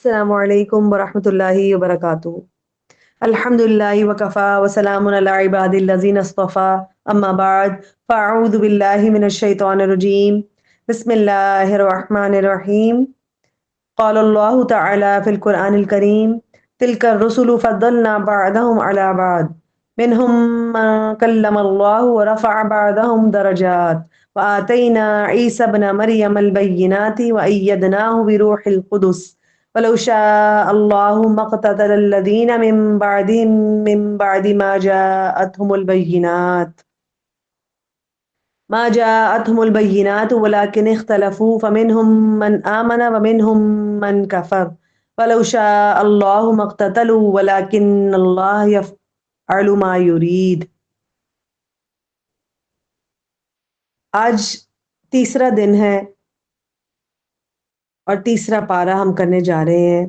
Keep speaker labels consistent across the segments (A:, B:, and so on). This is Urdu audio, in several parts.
A: السلام علیکم ورحمۃ اللہ وبرکاتہ۔ الحمد للہ وکفا وسلام علی عباد الذین اصطفیٰ، اما بعد فاعوذ باللہ من الشیطان الرجیم، بسم اللہ الرحمن الرحیم۔ قال اللہ تعالی فی القرآن الکریم، تلک الرسل فضلنا بعضهم علی بعض، منهم من کلم اللہ ورفع بعضهم درجات وآتینا عیسی ابن مریم البینات وأیدناہ بروح القدس وَلَوْ شَاءَ اللَّهُ مَا اقْتَتَلَ الَّذِينَ مِن بَعْدِهِم مِّن بَعْدِ مَا جَاءَتْهُمُ الْبَيِّنَاتُ وَلَٰكِنِ اخْتَلَفُوا فَمِنْهُم مَّنْ آمَنَ وَمِنْهُم مَّنْ كَفَرَ وَلَوْ شَاءَ اللَّهُ مَا اقْتَتَلُوا وَلَٰكِنَّ اللَّهَ يَفْعَلُ مَا يُرِيدُ۔ آج تیسرا دن ہے اور تیسرا پارہ ہم کرنے جا رہے ہیں،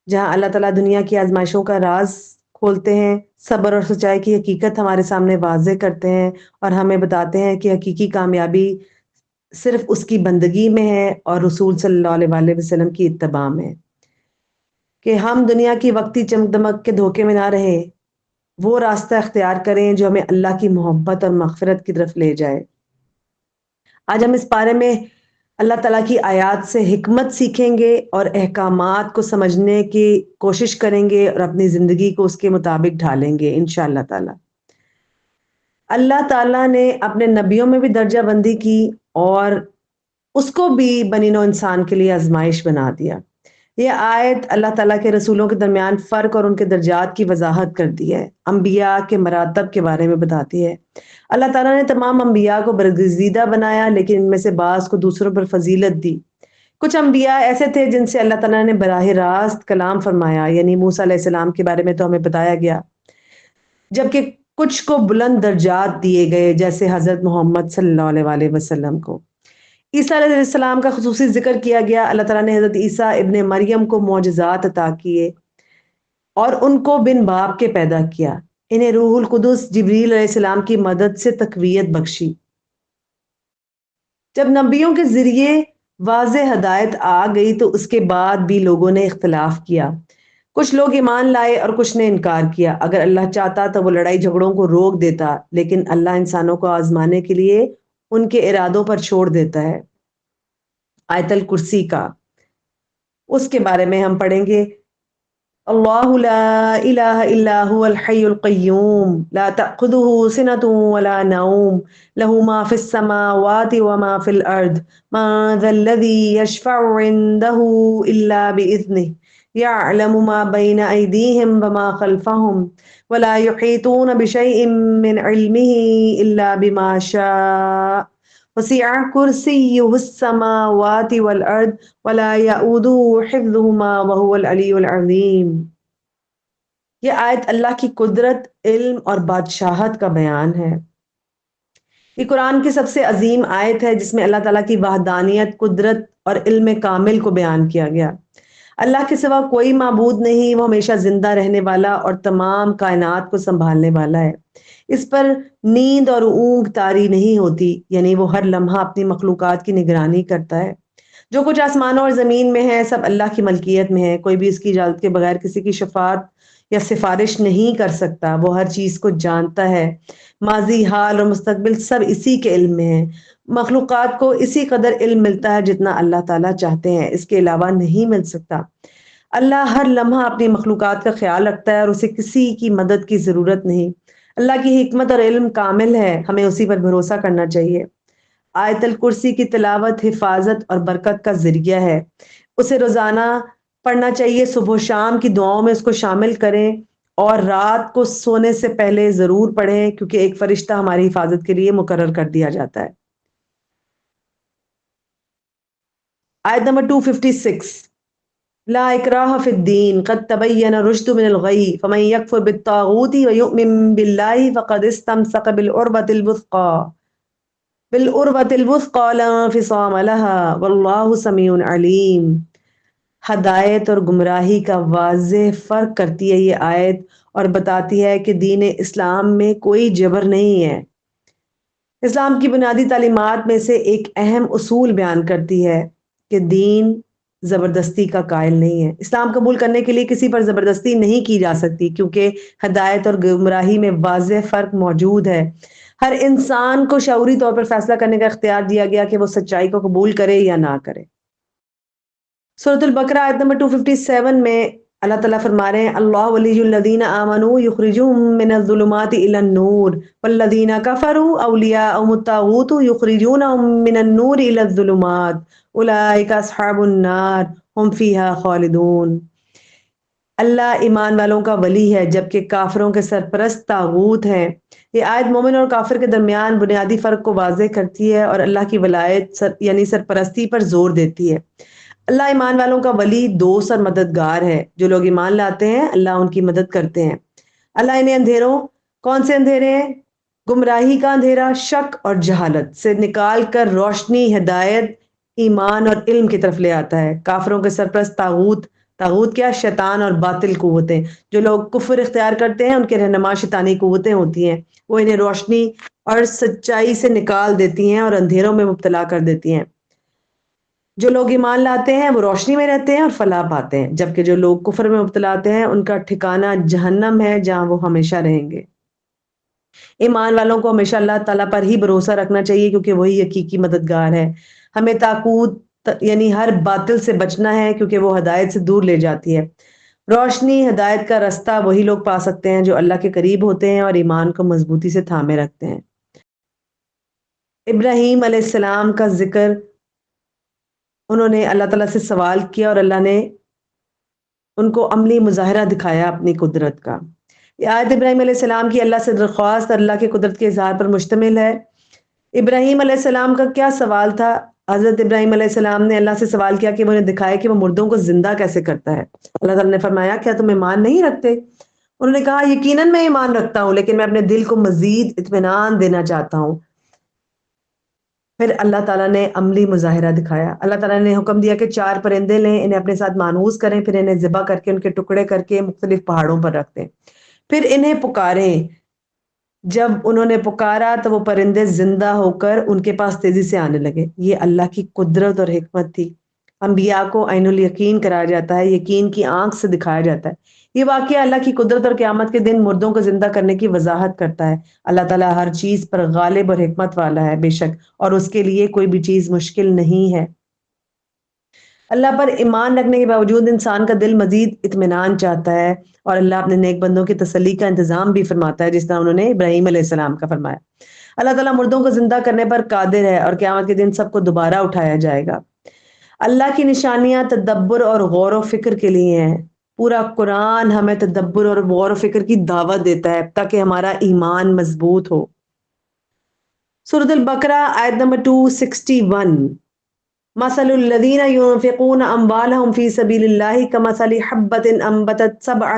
A: جہاں اللہ تعالیٰ دنیا کی آزمائشوں کا راز کھولتے ہیں، صبر اور سچائی کی حقیقت ہمارے سامنے واضح کرتے ہیں اور ہمیں بتاتے ہیں کہ حقیقی کامیابی صرف اس کی بندگی میں ہے اور رسول صلی اللہ علیہ وآلہ وسلم کی اتباع میں، کہ ہم دنیا کی وقتی چمک دمک کے دھوکے میں نہ رہیں، وہ راستہ اختیار کریں جو ہمیں اللہ کی محبت اور مغفرت کی طرف لے جائے۔ آج ہم اس پارے میں اللہ تعالیٰ کی آیات سے حکمت سیکھیں گے اور احکامات کو سمجھنے کی کوشش کریں گے اور اپنی زندگی کو اس کے مطابق ڈھالیں گے انشاءاللہ تعالیٰ۔ اللہ تعالیٰ نے اپنے نبیوں میں بھی درجہ بندی کی اور اس کو بھی بنی نوع انسان کے لیے آزمائش بنا دیا۔ یہ آیت اللہ تعالیٰ کے رسولوں کے درمیان فرق اور ان کے درجات کی وضاحت کرتی ہے، انبیاء کے مراتب کے بارے میں بتاتی ہے۔ اللہ تعالیٰ نے تمام انبیاء کو برگزیدہ بنایا، لیکن ان میں سے بعض کو دوسروں پر فضیلت دی۔ کچھ انبیاء ایسے تھے جن سے اللہ تعالیٰ نے براہ راست کلام فرمایا، یعنی موسیٰ علیہ السلام کے بارے میں تو ہمیں بتایا گیا، جبکہ کچھ کو بلند درجات دیے گئے، جیسے حضرت محمد صلی اللہ علیہ وآلہ وسلم کو۔ عیسیٰ علیہ السلام کا خصوصی ذکر کیا گیا۔ اللہ تعالیٰ نے حضرت عیسیٰ ابن مریم کو معجزات عطا کیے اور ان کو بن باپ کے پیدا کیا۔ انہیں روح القدس جبریل علیہ السلام کی مدد سے تقویت بخشی۔ جب نبیوں کے ذریعے واضح ہدایت آ گئی تو اس کے بعد بھی لوگوں نے اختلاف کیا، کچھ لوگ ایمان لائے اور کچھ نے انکار کیا۔ اگر اللہ چاہتا تو وہ لڑائی جھگڑوں کو روک دیتا، لیکن اللہ انسانوں کو آزمانے کے لیے ان کے ارادوں پر چھوڑ دیتا ہے۔ آیت الکرسی کا اس کے بارے میں ہم پڑھیں گے۔ اللہ لا الہ الا هو الحی القیوم لا تأخذه سنة ولا نوم له ما في السماوات وما في الأرض من ذا الذي يشفع عنده إلا بإذنه يعلم ما بين أيديهم وما خلفهم ولا يحيطون بشيء من علمه إلا بما شاء وسع كرسيه السماوات والأرض ولا يؤوده حفظهما وهو العلي العظيم۔ یہ آیت اللہ کی قدرت، علم اور بادشاہت کا بیان ہے۔ یہ قرآن کی سب سے عظیم آیت ہے جس میں اللہ تعالیٰ کی وحدانیت، قدرت اور علم کامل کو بیان کیا گیا۔ اللہ کے سوا کوئی معبود نہیں، وہ ہمیشہ زندہ رہنے والا اور تمام کائنات کو سنبھالنے والا ہے۔ اس پر نیند اور اونگ طاری نہیں ہوتی، یعنی وہ ہر لمحہ اپنی مخلوقات کی نگرانی کرتا ہے۔ جو کچھ آسمانوں اور زمین میں ہے سب اللہ کی ملکیت میں ہے، کوئی بھی اس کی اجازت کے بغیر کسی کی شفاعت یا سفارش نہیں کر سکتا۔ وہ ہر چیز کو جانتا ہے، ماضی، حال اور مستقبل سب اسی کے علم میں ہے۔ مخلوقات کو اسی قدر علم ملتا ہے جتنا اللہ تعالیٰ چاہتے ہیں، اس کے علاوہ نہیں مل سکتا۔ اللہ ہر لمحہ اپنی مخلوقات کا خیال رکھتا ہے اور اسے کسی کی مدد کی ضرورت نہیں۔ اللہ کی حکمت اور علم کامل ہے، ہمیں اسی پر بھروسہ کرنا چاہیے۔ آیت الکرسی کی تلاوت حفاظت اور برکت کا ذریعہ ہے، اسے روزانہ پڑھنا چاہیے، صبح و شام کی دعاؤں میں اس کو شامل کریں اور رات کو سونے سے پہلے ضرور پڑھیں، کیونکہ ایک فرشتہ ہماری حفاظت کے لیے مقرر کر دیا جاتا ہے۔ آیت نمبر 256، لا اکراہ فی الدین قد تبین الرشد من الغی فمن یکفر بالطاغوت ویؤمن باللہ فقد استمسک بالعروۃ الوثقی لا انفصام لها واللہ سمیع علیم۔ ہدایت اور گمراہی کا واضح فرق کرتی ہے یہ آیت اور بتاتی ہے کہ دین اسلام میں کوئی جبر نہیں ہے۔ اسلام کی بنیادی تعلیمات میں سے ایک اہم اصول بیان کرتی ہے کہ دین زبردستی کا قائل نہیں ہے۔ اسلام قبول کرنے کے لیے کسی پر زبردستی نہیں کی جا سکتی، کیونکہ ہدایت اور گمراہی میں واضح فرق موجود ہے۔ ہر انسان کو شعوری طور پر فیصلہ کرنے کا اختیار دیا گیا کہ وہ سچائی کو قبول کرے یا نہ کرے۔ سورۃ البقرہ آیت نمبر 257 میں اللہ تعالیٰ فرما رہے ہیں، اللہ ولی الذین آمنوا یخرجوہم من الظلمات الی النور والذین کفروا اولیاءہم الطاغوت یخرجونہم من النور الی الظلمات اولئک اصحاب النار ہم فیہا خالدون۔ اللہ ایمان والوں کا ولی ہے جبکہ کافروں کے سرپرست طاغوت ہیں۔ یہ آیت مومن اور کافر کے درمیان بنیادی فرق کو واضح کرتی ہے اور اللہ کی ولایت یعنی سرپرستی پر زور دیتی ہے۔ اللہ ایمان والوں کا ولی، دوست اور مددگار ہے۔ جو لوگ ایمان لاتے ہیں اللہ ان کی مدد کرتے ہیں۔ اللہ انہیں اندھیروں، کون سے اندھیرے ہیں؟ گمراہی کا اندھیرا، شک اور جہالت سے نکال کر روشنی، ہدایت، ایمان اور علم کی طرف لے آتا ہے۔ کافروں کے سرپرست طاغوت، طاغوت کیا؟ شیطان اور باطل قوتیں۔ جو لوگ کفر اختیار کرتے ہیں ان کے رہنما شیطانی قوتیں ہوتی ہیں، وہ انہیں روشنی اور سچائی سے نکال دیتی ہیں اور اندھیروں میں مبتلا کر دیتی ہیں۔ جو لوگ ایمان لاتے ہیں وہ روشنی میں رہتے ہیں اور فلاح پاتے ہیں، جبکہ جو لوگ کفر میں مبتلا ہوتے ہیں ان کا ٹھکانہ جہنم ہے جہاں وہ ہمیشہ رہیں گے۔ ایمان والوں کو ہمیشہ اللہ تعالیٰ پر ہی بھروسہ رکھنا چاہیے کیونکہ وہی حقیقی مددگار ہے۔ ہمیں طاغوت یعنی ہر باطل سے بچنا ہے کیونکہ وہ ہدایت سے دور لے جاتی ہے۔ روشنی، ہدایت کا رستہ وہی لوگ پا سکتے ہیں جو اللہ کے قریب ہوتے ہیں اور ایمان کو مضبوطی سے تھامے رکھتے ہیں۔ ابراہیم علیہ السلام کا ذکر، انہوں نے اللہ تعالیٰ سے سوال کیا اور اللہ نے ان کو عملی مظاہرہ دکھایا اپنی قدرت کا۔ یہ آیت ابراہیم علیہ السلام کی اللہ سے درخواست اور اللہ کی قدرت کے اظہار پر مشتمل ہے۔ ابراہیم علیہ السلام کا کیا سوال تھا؟ حضرت ابراہیم علیہ السلام نے اللہ سے سوال کیا کہ وہ انہیں دکھائے کہ وہ مردوں کو زندہ کیسے کرتا ہے۔ اللہ تعالیٰ نے فرمایا، کیا تم ایمان نہیں رکھتے؟ انہوں نے کہا، یقیناً میں ایمان رکھتا ہوں لیکن میں اپنے دل کو مزید اطمینان دینا چاہتا ہوں۔ پھر اللہ تعالیٰ نے عملی مظاہرہ دکھایا۔ اللہ تعالیٰ نے حکم دیا کہ 4 پرندے لیں، انہیں اپنے ساتھ مانوس کریں، پھر انہیں ذبح کر کے ان کے ٹکڑے کر کے مختلف پہاڑوں پر رکھ دیں، پھر انہیں پکاریں۔ جب انہوں نے پکارا تو وہ پرندے زندہ ہو کر ان کے پاس تیزی سے آنے لگے۔ یہ اللہ کی قدرت اور حکمت تھی۔ انبیاء کو عین الیقین کرایا جاتا ہے، یقین کی آنکھ سے دکھایا جاتا ہے۔ یہ واقعہ اللہ کی قدرت اور قیامت کے دن مردوں کو زندہ کرنے کی وضاحت کرتا ہے۔ اللہ تعالیٰ ہر چیز پر غالب اور حکمت والا ہے بے شک، اور اس کے لیے کوئی بھی چیز مشکل نہیں ہے۔ اللہ پر ایمان رکھنے کے باوجود انسان کا دل مزید اطمینان چاہتا ہے اور اللہ اپنے نیک بندوں کی تسلی کا انتظام بھی فرماتا ہے، جس طرح انہوں نے ابراہیم علیہ السلام کا فرمایا۔ اللہ تعالیٰ مردوں کو زندہ کرنے پر قادر ہے اور قیامت کے دن سب کو دوبارہ اٹھایا جائے گا۔ اللہ کی نشانیاں تدبر اور غور و فکر کے لیے ہیں۔ پورا قرآن ہمیں تدبر اور غور و فکر کی دعوت دیتا ہے تاکہ ہمارا ایمان مضبوط ہو۔ سورۃ البقرہ آیت نمبر 261، مثل الذین ينفقون اموالهم في سبيل الله كمثل حبة انبتت سبع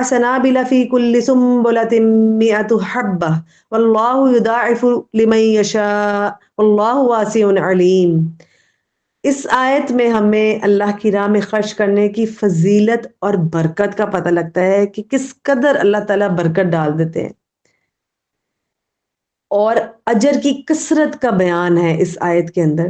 A: سنابل في كل سنبلة 100 حبة والله يضاعف لمن يشاء والله واسع علیم۔ اس آیت میں ہمیں اللہ کی راہ میں خرچ کرنے کی فضیلت اور برکت کا پتہ لگتا ہے کہ کس قدر اللہ تعالیٰ برکت ڈال دیتے ہیں، اور اجر کی کثرت کا بیان ہے اس آیت کے اندر۔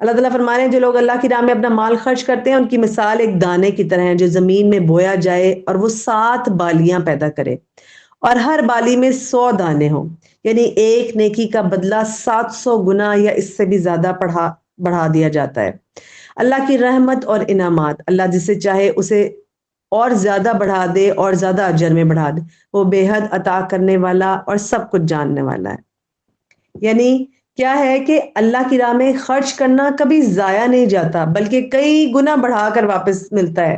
A: اللہ تعالیٰ فرما رہے ہیں، جو لوگ اللہ کی راہ میں اپنا مال خرچ کرتے ہیں ان کی مثال ایک دانے کی طرح ہے جو زمین میں بویا جائے اور وہ 7 بالیاں پیدا کرے اور ہر بالی میں 100 دانے ہوں، یعنی ایک نیکی کا بدلہ 700 گنا یا اس سے بھی زیادہ بڑھا دیا جاتا ہے۔ اللہ کی رحمت اور انعامات، اللہ جسے چاہے اسے اور زیادہ بڑھا دے اور زیادہ اجر میں بڑھا دے، وہ بے حد عطا کرنے والا اور سب کچھ جاننے والا ہے۔ یعنی کیا ہے کہ اللہ کی راہ میں خرچ کرنا کبھی ضائع نہیں جاتا بلکہ کئی گنا بڑھا کر واپس ملتا ہے۔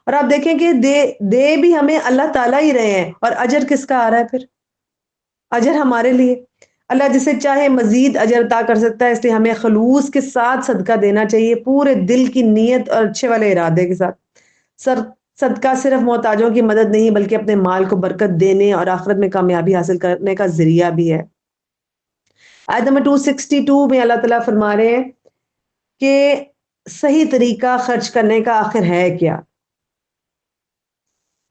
A: اور آپ دیکھیں کہ دے بھی ہمیں اللہ تعالیٰ ہی رہے ہیں، اور اجر کس کا آ رہا ہے؟ پھر اجر ہمارے لیے۔ اللہ جسے چاہے مزید اجر عطا کر سکتا ہے، اس لیے ہمیں خلوص کے ساتھ صدقہ دینا چاہیے، پورے دل کی نیت اور اچھے والے ارادے کے ساتھ۔ صدقہ صرف محتاجوں کی مدد نہیں بلکہ اپنے مال کو برکت دینے اور آخرت میں کامیابی حاصل کرنے کا ذریعہ بھی ہے۔ آیت نمبر 262 میں اللہ تعالیٰ فرما رہے ہیں کہ صحیح طریقہ خرچ کرنے کا آخر ہے کیا؟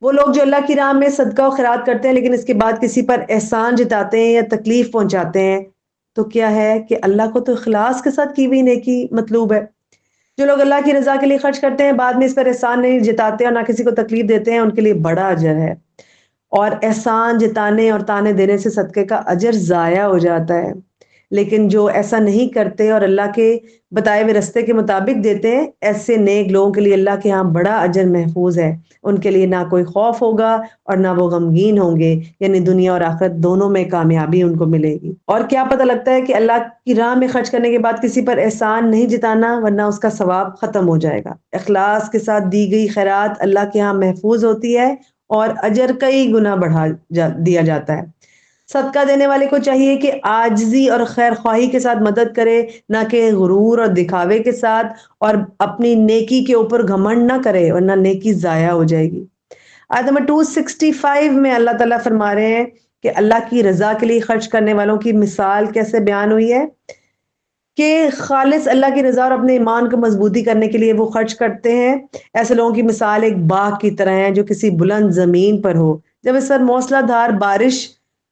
A: وہ لوگ جو اللہ کی راہ میں صدقہ و خیرات کرتے ہیں لیکن اس کے بعد کسی پر احسان جتاتے ہیں یا تکلیف پہنچاتے ہیں، تو کیا ہے کہ اللہ کو تو اخلاص کے ساتھ کی ہوئی نیکی مطلوب ہے۔ جو لوگ اللہ کی رضا کے لیے خرچ کرتے ہیں بعد میں اس پر احسان نہیں جتاتے اور نہ کسی کو تکلیف دیتے ہیں، ان کے لیے بڑا اجر ہے۔ اور احسان جتانے اور تانے دینے سے صدقے کا اجر ضائع ہو جاتا ہے، لیکن جو ایسا نہیں کرتے اور اللہ کے بتائے ہوئے رستے کے مطابق دیتے ہیں، ایسے نیک لوگوں کے لیے اللہ کے ہاں بڑا اجر محفوظ ہے۔ ان کے لیے نہ کوئی خوف ہوگا اور نہ وہ غمگین ہوں گے، یعنی دنیا اور آخرت دونوں میں کامیابی ان کو ملے گی۔ اور کیا پتہ لگتا ہے کہ اللہ کی راہ میں خرچ کرنے کے بعد کسی پر احسان نہیں جتانا، ورنہ اس کا ثواب ختم ہو جائے گا۔ اخلاص کے ساتھ دی گئی خیرات اللہ کے ہاں محفوظ ہوتی ہے اور اجر کئی گنا دیا جاتا ہے۔ صدقہ دینے والے کو چاہیے کہ عاجزی اور خیر خواہی کے ساتھ مدد کرے، نہ کہ غرور اور دکھاوے کے ساتھ، اور اپنی نیکی کے اوپر گھمنڈ نہ کرے ورنہ نیکی ضائع ہو جائے گی۔ آیت نمبر 265 میں اللہ تعالیٰ فرما رہے ہیں کہ اللہ کی رضا کے لیے خرچ کرنے والوں کی مثال کیسے بیان ہوئی ہے کہ خالص اللہ کی رضا اور اپنے ایمان کو مضبوطی کرنے کے لیے وہ خرچ کرتے ہیں۔ ایسے لوگوں کی مثال ایک باغ کی طرح ہے جو کسی بلند زمین پر ہو، جب اس پر موسلا دھار بارش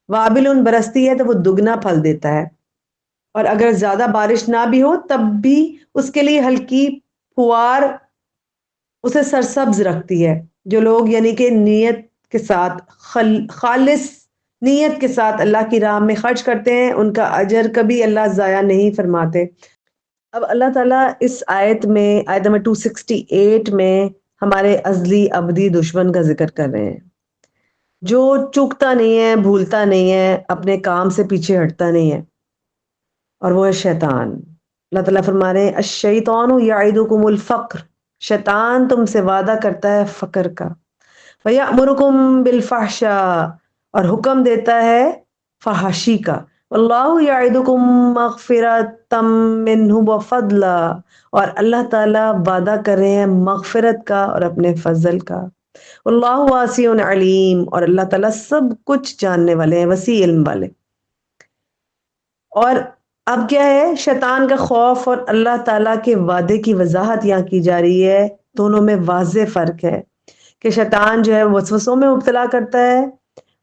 A: وابل برستی ہے تو وہ دگنا پھل دیتا ہے، اور اگر زیادہ بارش نہ بھی ہو تب بھی اس کے لیے ہلکی پھوار اسے سرسبز رکھتی ہے۔ جو لوگ یعنی کہ نیت کے ساتھ خالص نیت کے ساتھ اللہ کی راہ میں خرچ کرتے ہیں، ان کا اجر کبھی اللہ ضائع نہیں فرماتے۔ اب اللہ تعالیٰ اس آیت میں آیت نمبر 268 میں ہمارے ازلی ابدی دشمن کا ذکر کر رہے ہیں، جو چوکتا نہیں ہے، بھولتا نہیں ہے، اپنے کام سے پیچھے ہٹتا نہیں ہے، اور وہ ہے شیطان۔ اللہ تعالیٰ فرما رہے ہیں الشیطان یعدکم الفقر، شیطان تم سے وعدہ کرتا ہے فقر کا، وَيَأْمُرُكُمْ بِالْفَحْشَاءِ، اور حکم دیتا ہے فحاشی کا، واللہ یعدکم مغفرۃ منہ وفضلا، اور اللہ تعالیٰ وعدہ کر رہے ہیں مغفرت کا اور اپنے فضل کا، واللہ واسع علیم، اور اللہ تعالیٰ سب کچھ جاننے والے ہیں، وسیع علم والے۔ اور اب کیا ہے، شیطان کا خوف اور اللہ تعالیٰ کے وعدے کی وضاحت یہاں کی جا رہی ہے۔ دونوں میں واضح فرق ہے کہ شیطان جو ہے وسوسوں میں مبتلا کرتا ہے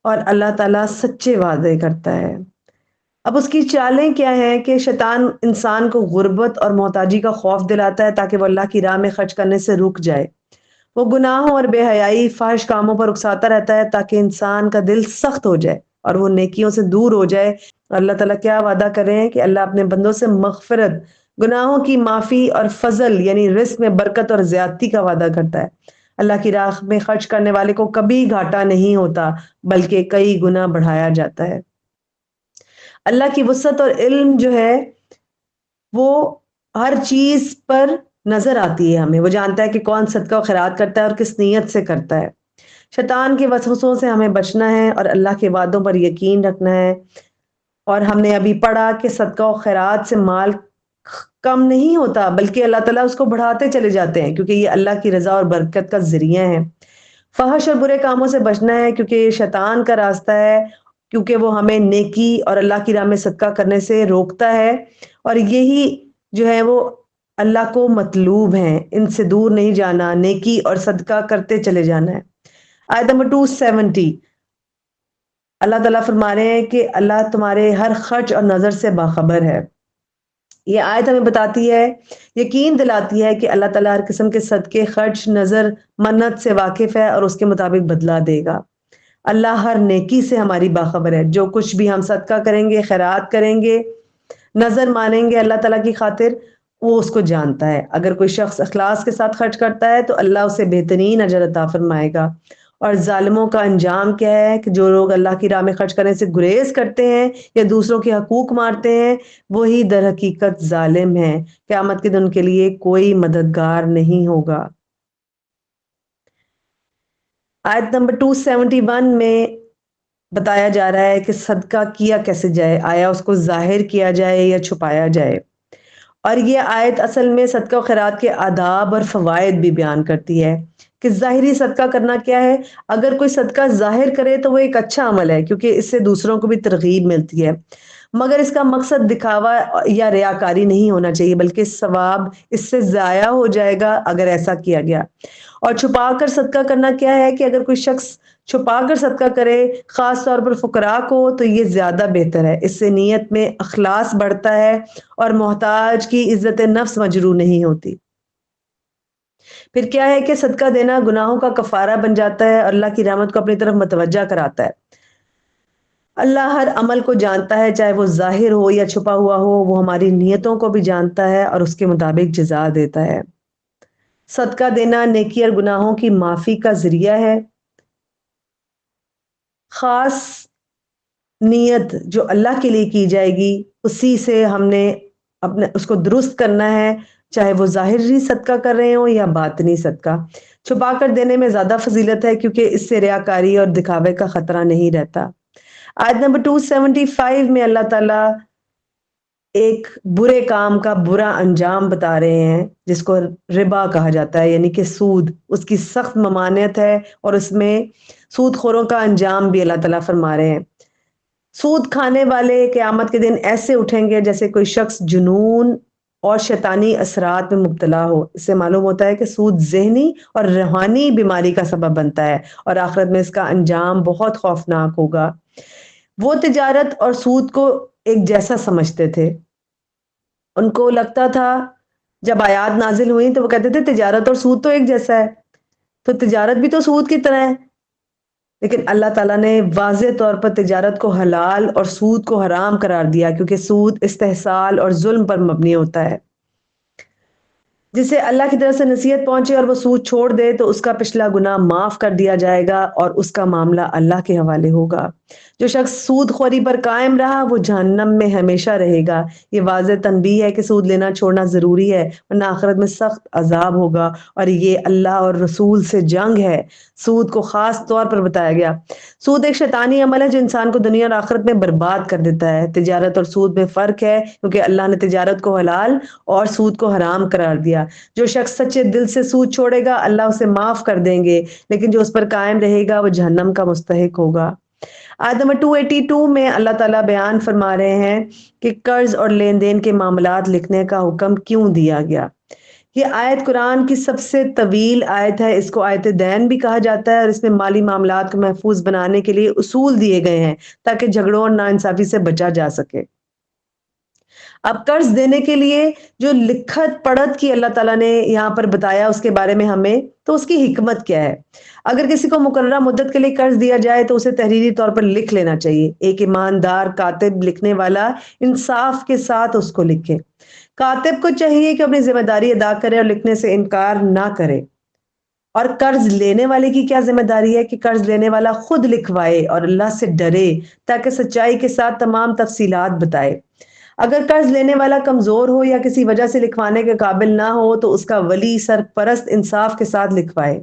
A: اور اللہ تعالیٰ سچے وعدے کرتا ہے۔ اب اس کی چالیں کیا ہیں کہ شیطان انسان کو غربت اور محتاجی کا خوف دلاتا ہے تاکہ وہ اللہ کی راہ میں خرچ کرنے سے رک جائے۔ وہ گناہوں اور بے حیائی فحش کاموں پر اکساتا رہتا ہے تاکہ انسان کا دل سخت ہو جائے اور وہ نیکیوں سے دور ہو جائے۔ اللہ تعالیٰ کیا وعدہ کر رہے ہیں کہ اللہ اپنے بندوں سے مغفرت، گناہوں کی معافی اور فضل یعنی رزق میں برکت اور زیادتی کا وعدہ کرتا ہے۔ اللہ کی راہ میں خرچ کرنے والے کو کبھی گھاٹا نہیں ہوتا بلکہ کئی گنا بڑھایا جاتا ہے۔ اللہ کی وسعت اور علم جو ہے وہ ہر چیز پر نظر آتی ہے ہمیں، وہ جانتا ہے کہ کون صدقہ و خیرات کرتا ہے اور کس نیت سے کرتا ہے۔ شیطان کے وسوسوں سے ہمیں بچنا ہے اور اللہ کے وعدوں پر یقین رکھنا ہے۔ اور ہم نے ابھی پڑھا کہ صدقہ و خیرات سے مال کم نہیں ہوتا بلکہ اللہ تعالیٰ اس کو بڑھاتے چلے جاتے ہیں کیونکہ یہ اللہ کی رضا اور برکت کا ذریعہ ہے۔ فحش اور برے کاموں سے بچنا ہے کیونکہ یہ شیطان کا راستہ ہے، کیونکہ وہ ہمیں نیکی اور اللہ کی راہ میں صدقہ کرنے سے روکتا ہے، اور یہی جو ہے وہ اللہ کو مطلوب ہیں، ان سے دور نہیں جانا، نیکی اور صدقہ کرتے چلے جانا ہے۔ آیت نمبر 270 اللہ تعالیٰ فرما رہے ہیں کہ اللہ تمہارے ہر خرچ اور نظر سے باخبر ہے۔ یہ آیت ہمیں بتاتی ہے، یقین دلاتی ہے کہ اللہ تعالیٰ ہر قسم کے صدقے، خرچ، نظر، منت سے واقف ہے اور اس کے مطابق بدلہ دے گا۔ اللہ ہر نیکی سے ہماری باخبر ہے، جو کچھ بھی ہم صدقہ کریں گے، خیرات کریں گے، نظر مانیں گے اللہ تعالیٰ کی خاطر، وہ اس کو جانتا ہے۔ اگر کوئی شخص اخلاص کے ساتھ خرچ کرتا ہے تو اللہ اسے بہترین اجر عطا فرمائے گا۔ اور ظالموں کا انجام کیا ہے کہ جو لوگ اللہ کی راہ میں خرچ کرنے سے گریز کرتے ہیں یا دوسروں کے حقوق مارتے ہیں، وہی در حقیقت ظالم ہیں۔ قیامت کے دن کے لیے کوئی مددگار نہیں ہوگا۔ آیت نمبر 271 میں بتایا جا رہا ہے کہ صدقہ کیا کیسے جائے، آیا اس کو ظاہر کیا جائے یا چھپایا جائے۔ اور یہ آیت اصل میں صدقہ و خیرات کے آداب اور فوائد بھی بیان کرتی ہے کہ ظاہری صدقہ کرنا کیا ہے۔ اگر کوئی صدقہ ظاہر کرے تو وہ ایک اچھا عمل ہے کیونکہ اس سے دوسروں کو بھی ترغیب ملتی ہے، مگر اس کا مقصد دکھاوا یا ریاکاری نہیں ہونا چاہیے بلکہ ثواب اس سے ضائع ہو جائے گا اگر ایسا کیا گیا۔ اور چھپا کر صدقہ کرنا کیا ہے کہ اگر کوئی شخص چھپا کر صدقہ کرے، خاص طور پر فقراء کو، تو یہ زیادہ بہتر ہے۔ اس سے نیت میں اخلاص بڑھتا ہے اور محتاج کی عزت نفس مجروح نہیں ہوتی۔ پھر کیا ہے کہ صدقہ دینا گناہوں کا کفارہ بن جاتا ہے اور اللہ کی رحمت کو اپنی طرف متوجہ کراتا ہے۔ اللہ ہر عمل کو جانتا ہے، چاہے وہ ظاہر ہو یا چھپا ہوا ہو، وہ ہماری نیتوں کو بھی جانتا ہے اور اس کے مطابق جزا دیتا ہے۔ صدقہ دینا نیکی اور گناہوں کی معافی کا ذریعہ ہے۔ خاص نیت جو اللہ کے لیے کی جائے گی اسی سے ہم نے اپنے اس کو درست کرنا ہے، چاہے وہ ظاہری صدقہ کر رہے ہوں یا باطنی صدقہ۔ چھپا کر دینے میں زیادہ فضیلت ہے کیونکہ اس سے ریاکاری اور دکھاوے کا خطرہ نہیں رہتا۔ آیت نمبر 275 میں اللہ تعالیٰ ایک برے کام کا برا انجام بتا رہے ہیں جس کو ربا کہا جاتا ہے، یعنی کہ سود، اس کی سخت ممانعت ہے اور اس میں سود خوروں کا انجام بھی اللہ تعالیٰ فرما رہے ہیں۔ سود کھانے والے قیامت کے دن ایسے اٹھیں گے جیسے کوئی شخص جنون اور شیطانی اثرات میں مبتلا ہو۔ اس سے معلوم ہوتا ہے کہ سود ذہنی اور روحانی بیماری کا سبب بنتا ہے اور آخرت میں اس کا انجام بہت خوفناک ہوگا۔ وہ تجارت اور سود کو ایک جیسا سمجھتے تھے، ان کو لگتا تھا جب آیات نازل ہوئی تو وہ کہتے تھے تجارت اور سود تو ایک جیسا ہے، تو تجارت بھی تو سود کی طرح ہے۔ لیکن اللہ تعالیٰ نے واضح طور پر تجارت کو حلال اور سود کو حرام قرار دیا کیونکہ سود استحصال اور ظلم پر مبنی ہوتا ہے۔ جسے اللہ کی طرف سے نصیحت پہنچے اور وہ سود چھوڑ دے تو اس کا پچھلا گناہ معاف کر دیا جائے گا اور اس کا معاملہ اللہ کے حوالے ہوگا۔ جو شخص سود خوری پر قائم رہا وہ جہنم میں ہمیشہ رہے گا۔ یہ واضح تنبیہ ہے کہ سود لینا چھوڑنا ضروری ہے ورنہ آخرت میں سخت عذاب ہوگا اور یہ اللہ اور رسول سے جنگ ہے۔ سود کو خاص طور پر بتایا گیا۔ سود ایک شیطانی عمل ہے جو انسان کو دنیا اور آخرت میں برباد کر دیتا ہے۔ تجارت اور سود میں فرق ہے کیونکہ اللہ نے تجارت کو حلال اور سود کو حرام قرار دیا۔ جو شخص سچے دل سے سود چھوڑے گا اللہ اسے معاف کر دیں گے، لیکن جو اس پر قائم رہے گا وہ جہنم کا مستحق ہوگا۔ آیت نمبر 282 میں اللہ تعالیٰ بیان فرما رہے ہیں کہ قرض اور لین دین کے معاملات لکھنے کا حکم کیوں دیا گیا۔ یہ آیت قرآن کی سب سے طویل آیت ہے، اس کو آیت دین بھی کہا جاتا ہے اور اس میں مالی معاملات کو محفوظ بنانے کے لیے اصول دیے گئے ہیں تاکہ جھگڑوں اور ناانصافی سے بچا جا سکے۔ اب قرض دینے کے لیے جو لکھت پڑھت کی اللہ تعالیٰ نے یہاں پر بتایا اس کے بارے میں ہمیں تو اس کی حکمت کیا ہے۔ اگر کسی کو مقررہ مدت کے لیے قرض دیا جائے تو اسے تحریری طور پر لکھ لینا چاہیے۔ ایک ایماندار کاتب لکھنے والا انصاف کے ساتھ اس کو لکھے۔ کاتب کو چاہیے کہ اپنی ذمہ داری ادا کرے اور لکھنے سے انکار نہ کرے۔ اور قرض لینے والے کی کیا ذمہ داری ہے کہ قرض لینے والا خود لکھوائے اور اللہ سے ڈرے تاکہ سچائی کے ساتھ تمام تفصیلات بتائے۔ اگر قرض لینے والا کمزور ہو یا کسی وجہ سے لکھوانے کے قابل نہ ہو تو اس کا ولی سرپرست انصاف کے ساتھ لکھوائے۔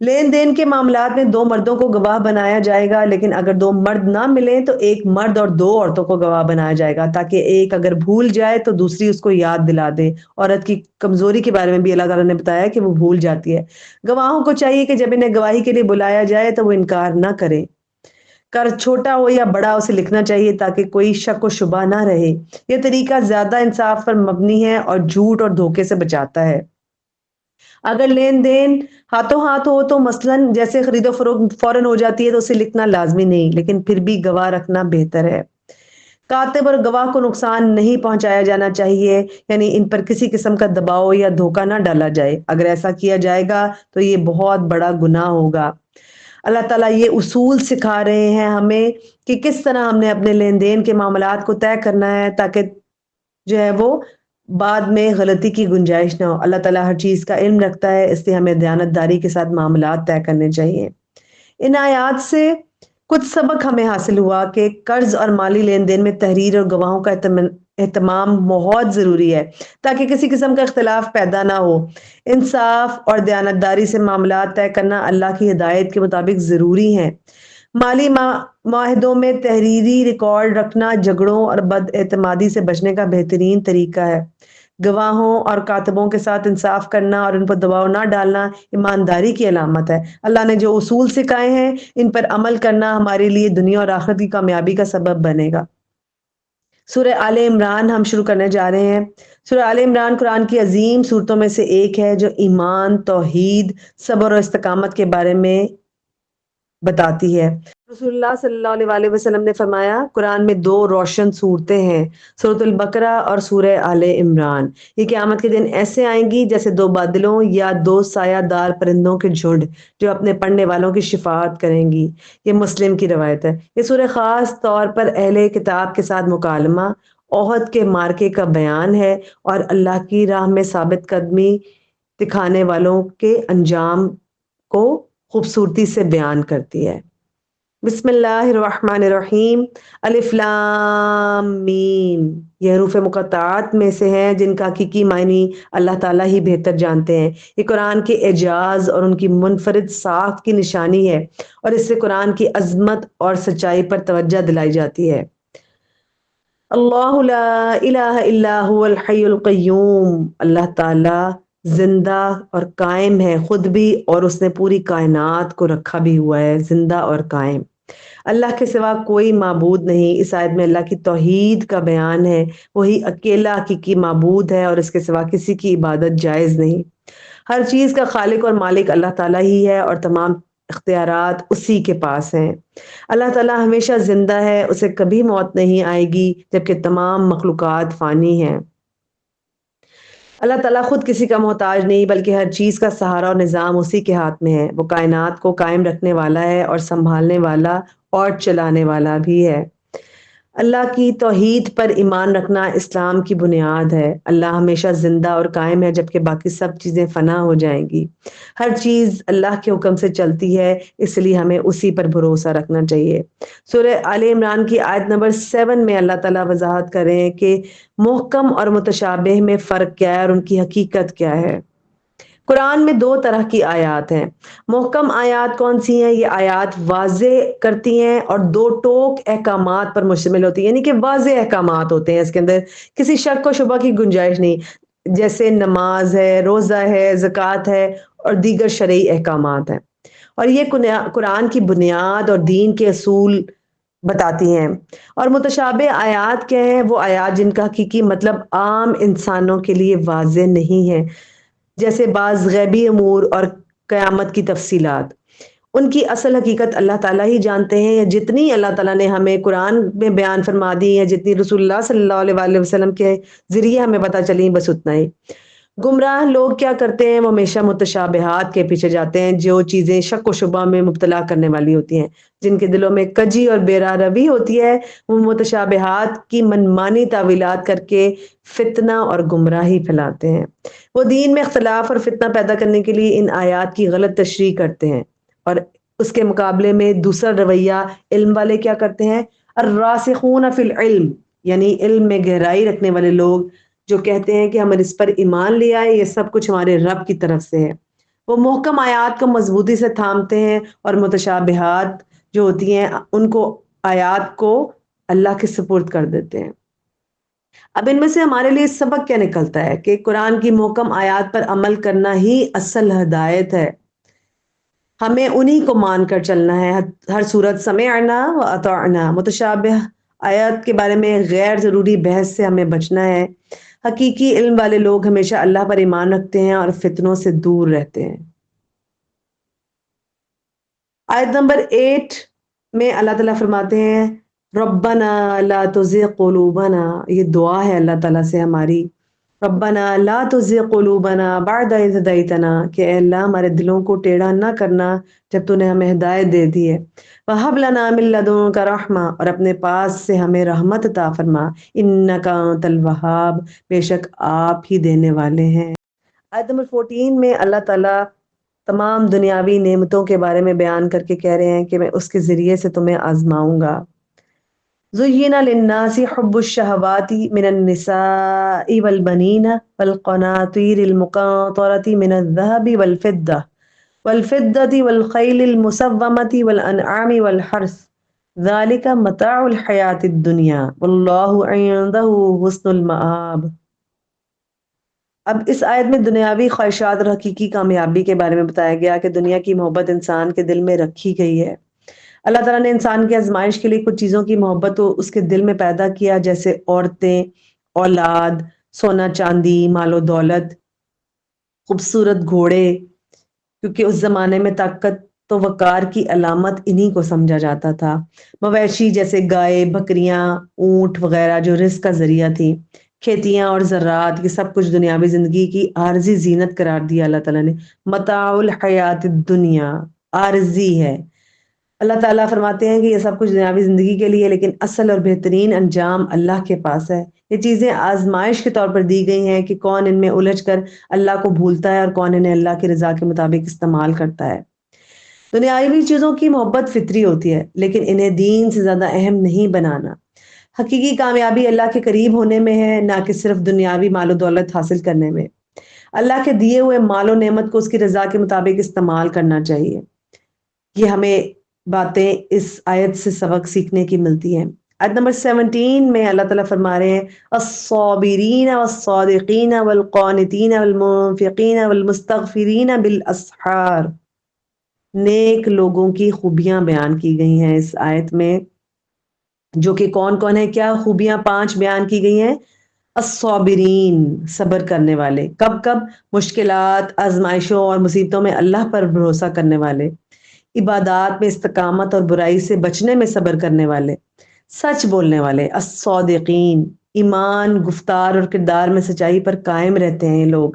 A: لین دین کے معاملات میں 2 مردوں کو گواہ بنایا جائے گا، لیکن اگر 2 مرد نہ ملیں تو 1 مرد اور 2 عورتوں کو گواہ بنایا جائے گا تاکہ ایک اگر بھول جائے تو دوسری اس کو یاد دلا دے۔ عورت کی کمزوری کے بارے میں بھی اللہ تعالیٰ نے بتایا کہ وہ بھول جاتی ہے۔ گواہوں کو چاہیے کہ جب انہیں گواہی کے لیے بلایا جائے تو وہ انکار نہ کرے۔ قرض چھوٹا ہو یا بڑا اسے لکھنا چاہیے تاکہ کوئی شک و شبہ نہ رہے۔ یہ طریقہ زیادہ انصاف پر مبنی ہے اور جھوٹ اور دھوکے سے بچاتا ہے۔ اگر لین دین ہاتھوں ہاتھ ہو تو مثلاً جیسے خرید و فروخت فوراً ہو جاتی ہے تو اسے لکھنا لازمی نہیں، لیکن پھر بھی گواہ رکھنا بہتر ہے۔ کاتب اور گواہ کو نقصان نہیں پہنچایا جانا چاہیے، یعنی ان پر کسی قسم کا دباؤ یا دھوکہ نہ ڈالا جائے۔ اگر ایسا کیا جائے گا تو یہ بہت بڑا گناہ ہوگا۔ اللہ تعالیٰ یہ اصول سکھا رہے ہیں ہمیں کہ کس طرح ہم نے اپنے لین دین کے معاملات کو طے کرنا ہے تاکہ جو ہے وہ بعد میں غلطی کی گنجائش نہ ہو۔ اللہ تعالیٰ ہر چیز کا علم رکھتا ہے، اس لیے ہمیں دیانتداری کے ساتھ معاملات طے کرنے چاہیے۔ ان آیات سے کچھ سبق ہمیں حاصل ہوا کہ قرض اور مالی لین دین میں تحریر اور گواہوں کا اہتمام بہت ضروری ہے تاکہ کسی قسم کا اختلاف پیدا نہ ہو۔ انصاف اور دیانتداری سے معاملات طے کرنا اللہ کی ہدایت کے مطابق ضروری ہیں۔ مالی معاہدوں میں تحریری ریکارڈ رکھنا جھگڑوں اور بد اعتمادی سے بچنے کا بہترین طریقہ ہے۔ گواہوں اور کاتبوں کے ساتھ انصاف کرنا اور ان پر دباؤ نہ ڈالنا ایمانداری کی علامت ہے۔ اللہ نے جو اصول سکھائے ہیں ان پر عمل کرنا ہمارے لیے دنیا اور آخرت کی کامیابی کا سبب بنے گا۔ سورہ آل عمران ہم شروع کرنے جا رہے ہیں۔ سورہ آل عمران قرآن کی عظیم صورتوں میں سے ایک ہے جو ایمان، توحید، صبر اور استقامت کے بارے میں بتاتی ہے۔ رسول اللہ صلی اللہ علیہ وآلہ وسلم نے فرمایا قرآن میں دو روشن صورتیں ہیں، سورۃ البقرہ اور سورہ آل عمران۔ یہ قیامت کے دن ایسے آئیں گی جیسے دو بادلوں یا دو سایہ دار پرندوں کے جھنڈ جو اپنے پڑھنے والوں کی شفاعت کریں گی۔ یہ مسلم کی روایت ہے۔ یہ سورہ خاص طور پر اہل کتاب کے ساتھ مکالمہ، احد کے معرکے کا بیان ہے اور اللہ کی راہ میں ثابت قدمی دکھانے والوں کے انجام کو خوبصورتی سے بیان کرتی ہے۔ بسم اللہ الرحمن الرحیم۔ الف لام میم، یہ حروف مقطعات میں سے ہیں جن کا حقیقی معنی اللہ تعالیٰ ہی بہتر جانتے ہیں۔ یہ قرآن کے اعجاز اور ان کی منفرد ساخت کی نشانی ہے اور اس سے قرآن کی عظمت اور سچائی پر توجہ دلائی جاتی ہے۔ اللہ لا الہ الا هو الحی القیوم، اللہ تعالیٰ زندہ اور قائم ہے خود بھی، اور اس نے پوری کائنات کو رکھا بھی ہوا ہے زندہ اور قائم۔ اللہ کے سوا کوئی معبود نہیں۔ اس آیت میں اللہ کی توحید کا بیان ہے، وہی اکیلا حقیقی معبود ہے اور اس کے سوا کسی کی عبادت جائز نہیں۔ ہر چیز کا خالق اور مالک اللہ تعالیٰ ہی ہے اور تمام اختیارات اسی کے پاس ہیں۔ اللہ تعالیٰ ہمیشہ زندہ ہے، اسے کبھی موت نہیں آئے گی، جبکہ تمام مخلوقات فانی ہیں۔ اللہ تعالیٰ خود کسی کا محتاج نہیں، بلکہ ہر چیز کا سہارا اور نظام اسی کے ہاتھ میں ہے۔ وہ کائنات کو قائم رکھنے والا ہے اور سنبھالنے والا اور چلانے والا بھی ہے۔ اللہ کی توحید پر ایمان رکھنا اسلام کی بنیاد ہے۔ اللہ ہمیشہ زندہ اور قائم ہے، جبکہ باقی سب چیزیں فنا ہو جائیں گی۔ ہر چیز اللہ کے حکم سے چلتی ہے، اس لیے ہمیں اسی پر بھروسہ رکھنا چاہیے۔ سورہ آل عمران کی آیت نمبر 7 میں اللہ تعالیٰ وضاحت کر رہے ہیں کہ محکم اور متشابہ میں فرق کیا ہے اور ان کی حقیقت کیا ہے۔ قرآن میں دو طرح کی آیات ہیں۔ محکم آیات کون سی ہیں؟ یہ آیات واضح کرتی ہیں اور دو ٹوک احکامات پر مشتمل ہوتی ہیں، یعنی کہ واضح احکامات ہوتے ہیں، اس کے اندر کسی شک و شبہ کی گنجائش نہیں، جیسے نماز ہے، روزہ ہے، زکوٰۃ ہے اور دیگر شرعی احکامات ہیں، اور یہ قرآن کی بنیاد اور دین کے اصول بتاتی ہیں۔ اور متشابہ آیات کیا ہیں؟ وہ آیات جن کا حقیقی مطلب عام انسانوں کے لیے واضح نہیں ہے، جیسے بعض غیبی امور اور قیامت کی تفصیلات۔ ان کی اصل حقیقت اللہ تعالیٰ ہی جانتے ہیں، یا جتنی اللہ تعالیٰ نے ہمیں قرآن میں بیان فرما دی ہے، جتنی رسول اللہ صلی اللہ علیہ وآلہ وسلم کے ذریعے ہمیں پتہ چلی، بس اتنا ہی۔ گمراہ لوگ کیا کرتے ہیں؟ وہ ہمیشہ متشابہات کے پیچھے جاتے ہیں، جو چیزیں شک و شبہ میں مبتلا کرنے والی ہوتی ہیں، جن کے دلوں میں کجی اور بے راہ روی ہوتی ہے، وہ متشابہات کی منمانی تعویلات کر کے فتنہ اور گمراہی پھیلاتے ہیں۔ وہ دین میں اختلاف اور فتنہ پیدا کرنے کے لیے ان آیات کی غلط تشریح کرتے ہیں، اور اس کے مقابلے میں دوسرا رویہ علم والے کیا کرتے ہیں؟ الراسخون فی العلم، یعنی علم میں گہرائی رکھنے والے لوگ جو کہتے ہیں کہ ہم اس پر ایمان لے آئے، یہ سب کچھ ہمارے رب کی طرف سے ہے۔ وہ محکم آیات کو مضبوطی سے تھامتے ہیں اور متشابہات جو ہوتی ہیں ان کو آیات کو اللہ کے سپرد کر دیتے ہیں۔ اب ان میں سے ہمارے لیے سبق کیا نکلتا ہے؟ کہ قرآن کی محکم آیات پر عمل کرنا ہی اصل ہدایت ہے۔ ہمیں انہی کو مان کر چلنا ہے۔ ہر صورت سمعنا و اطعنا، متشابہ آیات کے بارے میں غیر ضروری بحث سے ہمیں بچنا ہے۔ حقیقی علم والے لوگ ہمیشہ اللہ پر ایمان رکھتے ہیں اور فتنوں سے دور رہتے ہیں۔ آیت نمبر 8 میں اللہ تعالیٰ فرماتے ہیں ربنا لا تزغ قلوبنا، یہ دعا ہے اللہ تعالیٰ سے ہماری، ربنا لا تزغ قلوبنا بعد اذ ہدیتنا، کہ اے اللہ ہمارے دلوں کو ٹیڑھا نہ کرنا جب تو نے ہمیں ہدایت دے دی ہے، وہب لنا من لدنک رحمہ، اور اپنے پاس سے ہمیں رحمت عطا فرما، انک انت الوہاب، بے شک آپ ہی دینے والے ہیں۔ آیت نمبر 14 میں اللہ تعالیٰ تمام دنیاوی نعمتوں کے بارے میں بیان کر کے کہہ رہے ہیں کہ میں اس کے ذریعے سے تمہیں آزماؤں گا۔ زُيِّنَ لِلنَّاسِ حُبُّ الشَّهَوَاتِ مِنَ النِّسَاءِ وَالْبَنِينَ وَالْقَنَاطِيرِ الْمُقَنطَرَةِ مِنَ الذَّهَبِ وَالْفِضَّةِ وَالْخَيْلِ الْمُسَوَّمَةِ وَالْأَنْعَامِ وَالْحَرْثِ ذَلِكَ مَتَاعُ الْحَيَاةِ الدُّنْيَا وَاللَّهُ عِندَهُ حُسْنُ الْمَآبِ۔ اب اس آیت میں دنیاوی خواہشات اور حقیقی کامیابی کے بارے میں بتایا گیا کہ دنیا کی محبت انسان کے دل میں رکھی گئی ہے۔ اللہ تعالیٰ نے انسان کی آزمائش کے لیے کچھ چیزوں کی محبت کو اس کے دل میں پیدا کیا، جیسے عورتیں، اولاد، سونا چاندی، مال و دولت، خوبصورت گھوڑے، کیونکہ اس زمانے میں طاقت تو وقار کی علامت انہی کو سمجھا جاتا تھا۔ مویشی جیسے گائے، بکریاں، اونٹ وغیرہ جو رزق کا ذریعہ تھی، کھیتیاں اور زراعت، یہ سب کچھ دنیاوی زندگی کی عارضی زینت قرار دیا اللہ تعالیٰ نے۔ متاع الحیات الدنیا، عارضی ہے۔ اللہ تعالیٰ فرماتے ہیں کہ یہ سب کچھ دنیاوی زندگی کے لیے، لیکن اصل اور بہترین انجام اللہ کے پاس ہے۔ یہ چیزیں آزمائش کے طور پر دی گئی ہیں کہ کون ان میں الجھ کر اللہ کو بھولتا ہے اور کون انہیں اللہ کی رضا کے مطابق استعمال کرتا ہے۔ دنیاوی چیزوں کی محبت فطری ہوتی ہے، لیکن انہیں دین سے زیادہ اہم نہیں بنانا۔ حقیقی کامیابی اللہ کے قریب ہونے میں ہے، نہ کہ صرف دنیاوی مال و دولت حاصل کرنے میں۔ اللہ کے دیے ہوئے مال و نعمت کو اس کی رضا کے مطابق استعمال کرنا چاہیے۔ یہ ہمیں باتیں اس آیت سے سبق سیکھنے کی ملتی ہیں۔ آیت نمبر 17 میں اللہ تعالیٰ فرما رہے ہیں الصابرین والصادقین والقانتین والمنفقین والمستغفرین بالاسحار۔ نیک لوگوں کی خوبیاں بیان کی گئی ہیں اس آیت میں، جو کہ کون کون ہے، کیا خوبیاں 5 بیان کی گئی ہیں۔ الصابرین، صبر کرنے والے، کب کب، مشکلات، آزمائشوں اور مصیبتوں میں اللہ پر بھروسہ کرنے والے، عبادات میں استقامت اور برائی سے بچنے میں صبر کرنے والے، سچ بولنے والے۔ الصادقین، ایمان، گفتار اور کردار میں سچائی پر قائم رہتے ہیں یہ لوگ،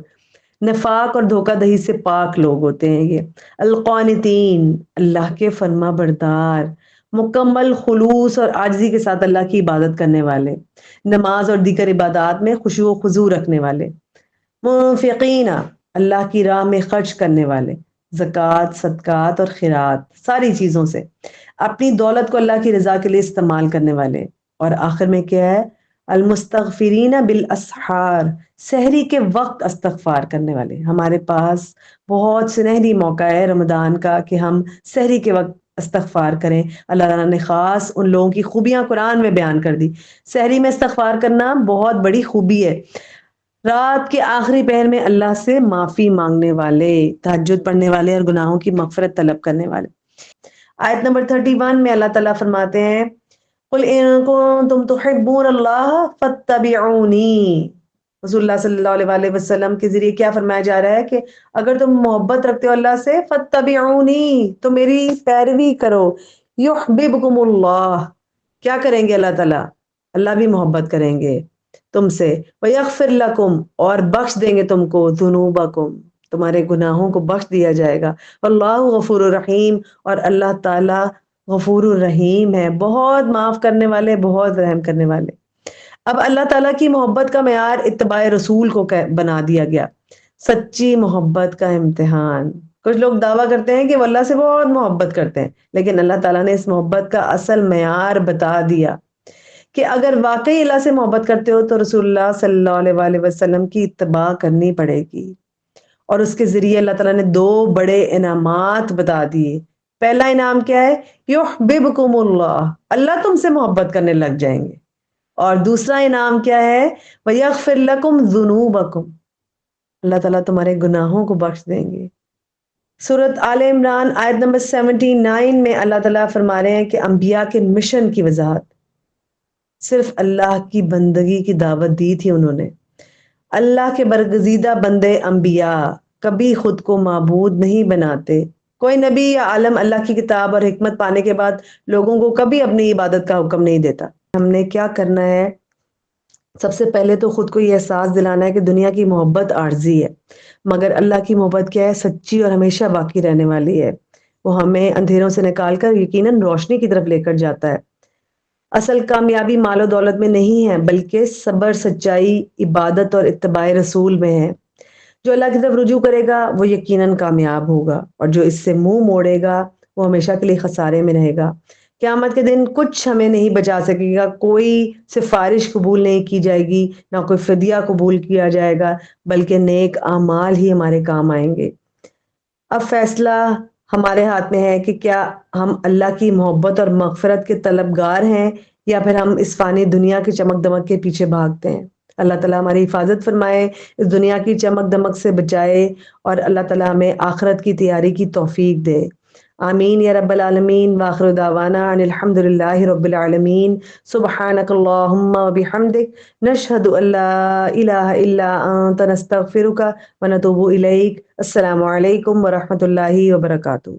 A: نفاق اور دھوکہ دہی سے پاک لوگ ہوتے ہیں یہ۔ القانتین، اللہ کے فرما بردار، مکمل خلوص اور عاجزی کے ساتھ اللہ کی عبادت کرنے والے، نماز اور دیگر عبادات میں خشوع و خضوع رکھنے والے۔ منفقین، اللہ کی راہ میں خرچ کرنے والے، زکوٰۃ، صدقات اور خیرات، ساری چیزوں سے اپنی دولت کو اللہ کی رضا کے لیے استعمال کرنے والے۔ اور آخر میں کیا ہے، المستغفرین بالاسحار، سحری کے وقت استغفار کرنے والے۔ ہمارے پاس بہت سنہری موقع ہے رمضان کا کہ ہم سحری کے وقت استغفار کریں۔ اللہ تعالیٰ نے خاص ان لوگوں کی خوبیاں قرآن میں بیان کر دی۔ سحری میں استغفار کرنا بہت بڑی خوبی ہے۔ رات کے آخری پہر میں اللہ سے معافی مانگنے والے، تہجد پڑھنے والے اور گناہوں کی مغفرت طلب کرنے والے۔ آیت نمبر 31 میں اللہ تعالیٰ فرماتے ہیں قُلْ إِن كُنتُمْ تُحِبُّونَ اللَّهَ فَاتَّبِعُونِي۔ رسول اللہ صلی اللہ علیہ وآلہ وسلم کے ذریعے کیا فرمایا جا رہا ہے کہ اگر تم محبت رکھتے ہو اللہ سے، فَاتَّبِعُونِی، تو میری پیروی کرو۔ يُحْبِبْكُمُ اللَّهُ، کیا کریں گے اللہ تعالیٰ، اللہ بھی محبت کریں گے تم سے۔ وَيَغْفِرْ لَكُمْ، اور بخش دیں گے تم کو، ذُنُوبَكُمْ، تمہارے گناہوں کو بخش دیا جائے گا۔ واللہ غفور الرحیم، اور اللہ تعالیٰ غفور الرحیم ہے، بہت معاف کرنے والے، بہت رحم کرنے والے۔ اب اللہ تعالیٰ کی محبت کا معیار اتباع رسول کو بنا دیا گیا، سچی محبت کا امتحان۔ کچھ لوگ دعویٰ کرتے ہیں کہ وہ اللہ سے بہت محبت کرتے ہیں، لیکن اللہ تعالیٰ نے اس محبت کا اصل معیار بتا دیا کہ اگر واقعی اللہ سے محبت کرتے ہو تو رسول اللہ صلی اللہ علیہ وآلہ وسلم کی اتباع کرنی پڑے گی۔ اور اس کے ذریعے اللہ تعالیٰ نے 2 بڑے انعامات بتا دیے۔ پہلا انعام کیا ہے، یحببکم اللہ، اللہ تم سے محبت کرنے لگ جائیں گے۔ اور دوسرا انعام کیا ہے، ویغفر لکم ذنوبکم، اللہ تعالیٰ تمہارے گناہوں کو بخش دیں گے۔ سورۃ آل عمران آیت نمبر 79 میں اللہ تعالیٰ فرما رہے ہیں کہ انبیاء کے مشن کی وضاحت، صرف اللہ کی بندگی کی دعوت دی تھی انہوں نے۔ اللہ کے برگزیدہ بندے انبیاء کبھی خود کو معبود نہیں بناتے۔ کوئی نبی یا عالم اللہ کی کتاب اور حکمت پانے کے بعد لوگوں کو کبھی اپنی عبادت کا حکم نہیں دیتا۔ ہم نے کیا کرنا ہے، سب سے پہلے تو خود کو یہ احساس دلانا ہے کہ دنیا کی محبت عارضی ہے، مگر اللہ کی محبت کیا ہے، سچی اور ہمیشہ باقی رہنے والی ہے۔ وہ ہمیں اندھیروں سے نکال کر یقیناً روشنی کی طرف لے کر جاتا ہے۔ اصل کامیابی مال و دولت میں نہیں ہے، بلکہ صبر، سچائی، عبادت اور اتباع رسول میں ہے۔ جو اللہ کی طرف رجوع کرے گا وہ یقیناً کامیاب ہوگا، اور جو اس سے منہ موڑے گا وہ ہمیشہ کے لیے خسارے میں رہے گا۔ قیامت کے دن کچھ ہمیں نہیں بچا سکے گا، کوئی سفارش قبول نہیں کی جائے گی، نہ کوئی فدیہ قبول کیا جائے گا، بلکہ نیک اعمال ہی ہمارے کام آئیں گے۔ اب فیصلہ ہمارے ہاتھ میں ہے کہ کیا ہم اللہ کی محبت اور مغفرت کے طلبگار ہیں، یا پھر ہم اس فانی دنیا کی چمک دمک کے پیچھے بھاگتے ہیں۔ اللہ تعالیٰ ہماری حفاظت فرمائے، اس دنیا کی چمک دمک سے بچائے، اور اللہ تعالیٰ ہمیں آخرت کی تیاری کی توفیق دے۔ آمین یا رب العالمین۔ وآخر دعوانا ان الحمد للہ رب العالمین۔ سبحانک اللہم وبحمدک، نشہد ان لا الہ الا انت، نستغفرک ونتوب الیک۔ السلام علیکم ورحمۃ اللہ وبرکاتہ۔